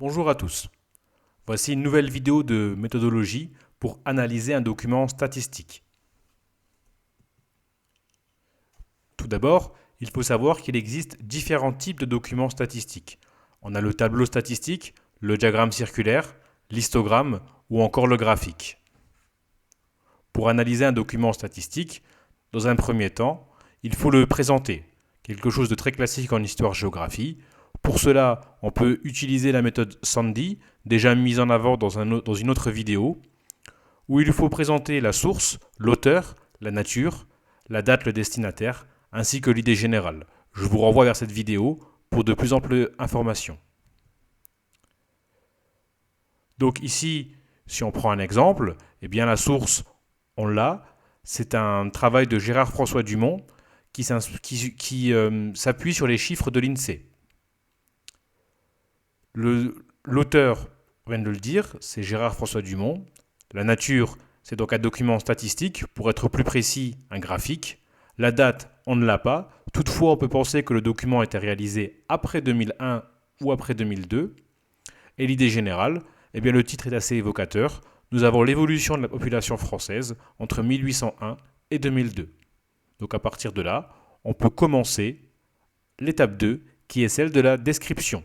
Bonjour à tous. Voici une nouvelle vidéo de méthodologie pour analyser un document statistique. Tout d'abord, il faut savoir qu'il existe différents types de documents statistiques. On a le tableau statistique, le diagramme circulaire, l'histogramme ou encore le graphique. Pour analyser un document statistique, dans un premier temps, il faut le présenter, quelque chose de très classique en histoire-géographie. Pour cela, on peut utiliser la méthode Sandy, déjà mise en avant dans une autre vidéo, où il faut présenter la source, l'auteur, la nature, la date, le destinataire, ainsi que l'idée générale. Je vous renvoie vers cette vidéo pour de plus amples informations. Donc ici, si on prend un exemple, eh bien la source, on l'a. C'est un travail de Gérard-François Dumont qui s'appuie sur les chiffres de l'INSEE. L'auteur, on vient de le dire, c'est Gérard-François Dumont. La nature, c'est donc un document statistique, pour être plus précis, un graphique. La date, on ne l'a pas. Toutefois, on peut penser que le document a été réalisé après 2001 ou après 2002. Et l'idée générale, eh bien, le titre est assez évocateur. Nous avons l'évolution de la population française entre 1801 et 2002. Donc à partir de là, on peut commencer l'étape 2, qui est celle de la description.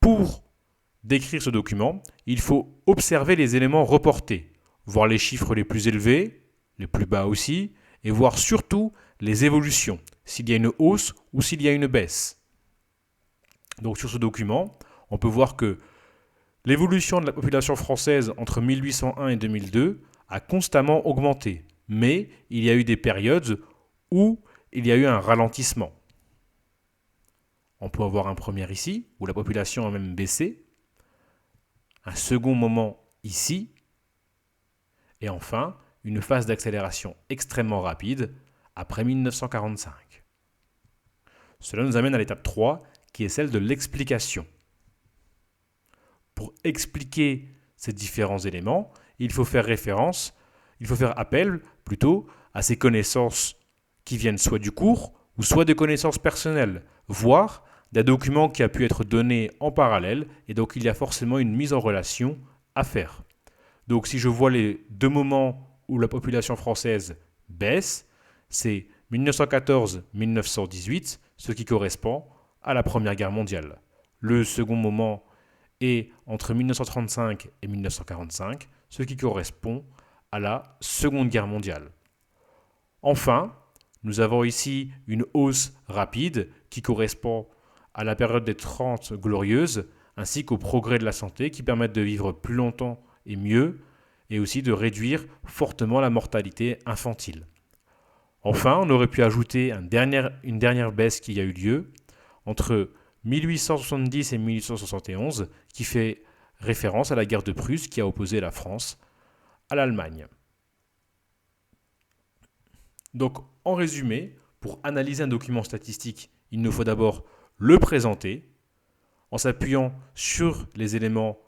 Pour décrire ce document, il faut observer les éléments reportés, voir les chiffres les plus élevés, les plus bas aussi, et voir surtout les évolutions, s'il y a une hausse ou s'il y a une baisse. Donc sur ce document, on peut voir que l'évolution de la population française entre 1801 et 2002 a constamment augmenté, mais il y a eu des périodes où il y a eu un ralentissement. On peut avoir un premier ici, où la population a même baissé, un second moment ici, et enfin une phase d'accélération extrêmement rapide après 1945. Cela nous amène à l'étape 3, qui est celle de l'explication. Pour expliquer ces différents éléments, il faut faire appel plutôt à ces connaissances qui viennent soit du cours ou soit des connaissances personnelles, voire d'un document qui a pu être donné en parallèle, et donc il y a forcément une mise en relation à faire. Donc si je vois les deux moments où la population française baisse, c'est 1914-1918, ce qui correspond à la Première Guerre mondiale. Le second moment est entre 1935 et 1945, ce qui correspond à la Seconde Guerre mondiale. Enfin, nous avons ici une hausse rapide qui correspond à la période des 30 glorieuses, ainsi qu'au progrès de la santé qui permettent de vivre plus longtemps et mieux, et aussi de réduire fortement la mortalité infantile. Enfin, on aurait pu ajouter une dernière baisse qui a eu lieu entre 1870 et 1871, qui fait référence à la guerre de Prusse qui a opposé la France à l'Allemagne. Donc, en résumé, pour analyser un document statistique, il nous faut d'abord le présenter en s'appuyant sur les éléments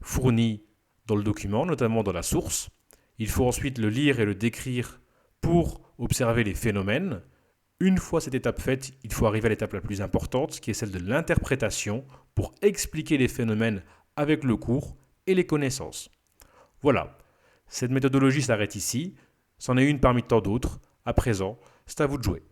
fournis dans le document, notamment dans la source. Il faut ensuite le lire et le décrire pour observer les phénomènes. Une fois cette étape faite, il faut arriver à l'étape la plus importante, qui est celle de l'interprétation, pour expliquer les phénomènes avec le cours et les connaissances. Voilà, cette méthodologie s'arrête ici. C'en est une parmi tant d'autres. À présent, c'est à vous de jouer.